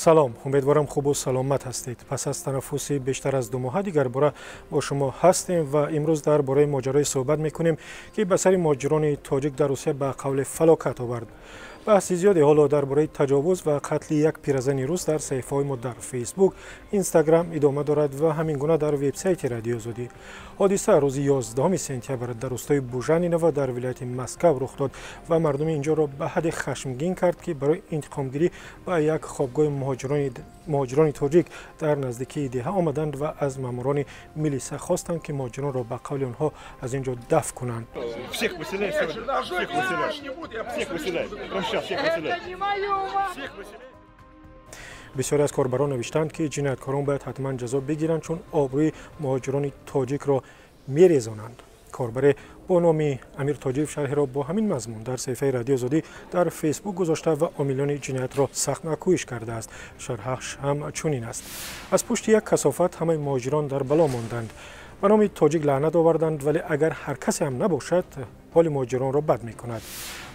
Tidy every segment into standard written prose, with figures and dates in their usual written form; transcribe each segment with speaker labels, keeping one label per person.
Speaker 1: سلام، امیدوارم خوب و سلامت هستید. پس از تنفسی بیشتر از 2 ماه دیگر باره با شما هستیم و امروز درباره ماجرای صحبت میکنیم که به سر مهاجران تاجیک در روسیه به قول فلاکت آورد. بحث زیادی حالا درباره تجاوز و قتل یک پیرزن روس در صفحه‌های ما در فیسبوک، اینستاگرام ادامه دارد و همین گونه در وبسایت رادیو آزادی. حادثه روز 11 سپتامبر در روستای بوژانینو در ولایت مسکو رخ داد و مردم اینجا را به حد خشمگین کرد که برای انتقام گیری به یک خوابگاه مهاجران تاجیک در نزدیکی دهه آمدند و از ماموران میلیسا خواستند که مهاجران را به قول آنها از اینجا دفع کنند. بسیاری از کاربران نوشتند که جنایتکاران باید حتما جزا بگیرند چون آبروی مهاجران تاجیک را میریزانند. کاربر با نام امیر تاجیف شرح را با همین مضمون در صفحه رادیو آزادی در فیسبوک گذاشته و عاملان جنایت را سخت نکویش کرده است. شرحش هم چنین است: از پشت یک کثافت همه مهاجران در بلا ماندند. به نام تاجیک لعنت آوردند، ولی اگر هر کسی هم نباشد حال مهاجران را بد می کند.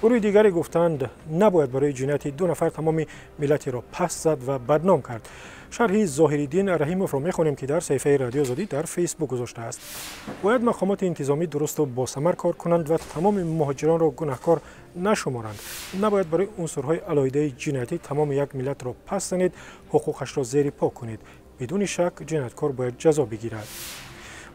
Speaker 1: گروه دیگری گفتند نباید برای جنایت 2 نفر تمام ملت را پس زد و بدنام کرد. شرح ظاهرالدین رحیموف را میخوانیم که در صفحه رادیو آزادی در فیسبوک گذاشته است: باید مقامات انتظامی درست و باثمر کار کنند و تمام مهاجران را گناهکار نشمارند. نباید برای عنصرهای علیحده جنایتی تمام یک ملت را پس زنید، حقوقش را زیر پا کنید. بدون شک جنایتکار باید جزا بگیرد.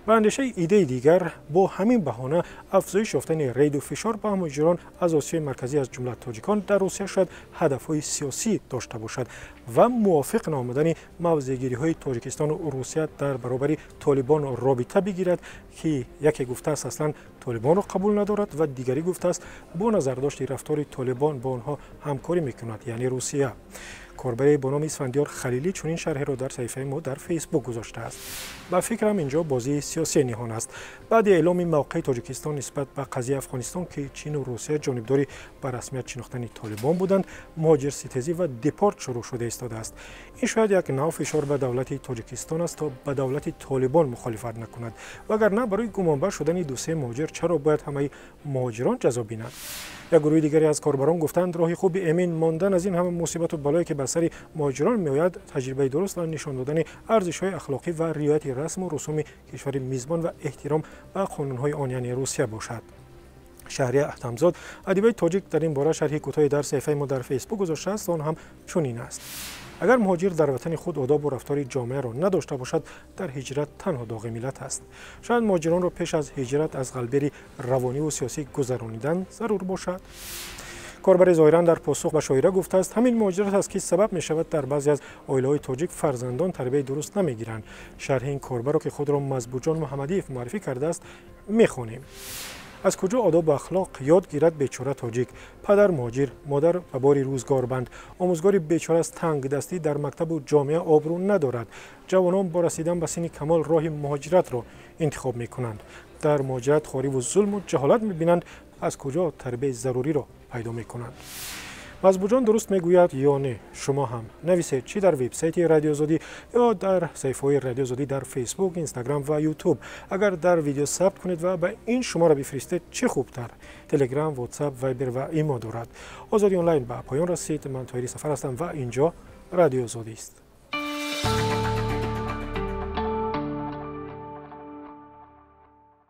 Speaker 1: به اندیشه ایده دیگر، با همین بهانه افزایش یافتن رید و فشار به مهاجران از آسیای مرکزی از جمله تاجیکان در روسیه شاید هدفهای سیاسی داشته باشد و موافق نامدن موضع‌گیری‌های تاجیکستان و روسیه در برابر طالبان رابطه بگیرد که یکی گفته است اصلا طالبان را قبول ندارد و دیگری گفته است با نظرداشت رفتار طالبان با آنها همکاری میکند، یعنی روسیه. کاربر با نام اسفندیار خلیلی چنین شرح را در صفحه ما در فیسبوک گذاشته است: با فکرم اینجا بازی سیاسی نهان است. بعد اعلام موقع تاجیکستان نسبت به قضیه افغانستان که چین و روسیه جانبداری به رسمیت شناختن طالبان بودند، مهاجر ستیزی و دپارت شروع شده ایستاده است. این شاید یک نوع فشار به دولت تاجیکستان است تا به دولت طالبان مخالفت نکند، وگرنه برای گمانبر شدن 2-3 مهاجر چرا باید همه مهاجران جزا بینند؟ یک گروه دیگری از کاربران گفتند راه خوب امین ماندن از این همه مصیبت و بلایی که به سر مهاجران میآید تجربه درست و نشان دادن ارزش‌های اخلاقی و رعایت رسم و رسوم کشور میزبان و احترام به قانون‌های آن یعنی روسیه باشد. شهریار احتمزاد ادیبای تاجیک در این باره شرحی کوتاهی در صفحه ما در فیسبوک گذاشته است. آن هم چنین است: اگر مهاجر در وطن خود آداب و رفتار جامعه را نداشته باشد، در هجرت تنها داغ ملت است. شاید مهاجران را پیش از هجرت از غلبه روانی و سیاسی گذرانیدن ضرور باشد. کاربر ظاهرا در پاسخ به شاعره گفته است همین مهاجرت است که سبب می شود در بعضی از عائله‌های تاجیک فرزندان تربیت درست نمیگیرند. شرح این کاربر را که خود را مزبوجان محمدی معرفی کرده است میخوانیم: از کجا آداب و اخلاق یاد گیرد بیچاره تاجیک؟ پدر مهاجر، مادر به بار روزگار بند. آموزگار بیچاره از تنگ دستی در مکتب و جامعه آبرو ندارد. جوانان با رسیدن به سن کمال راه مهاجرت را انتخاب می کنند. در مهاجرت خواری و ظلم و جهالت می بینند. از کجا تربیت ضروری را پیدا می کنند؟ مزبوجان درست میگوید یا نه؟ شما هم نویسید، چی در وبسایت رادیو آزادی یا در صفحه‌های رادیو آزادی در فیسبوک، اینستاگرام و یوتیوب. اگر در ویدیو ثبت کنید و به این شماره بفرستید چه خوبتر. تلگرام، واتساپ، وایبر و ایمو دارد. آزادی آنلاین به پایان رسید. من طاهری سفر هستم و اینجا رادیو آزادی است.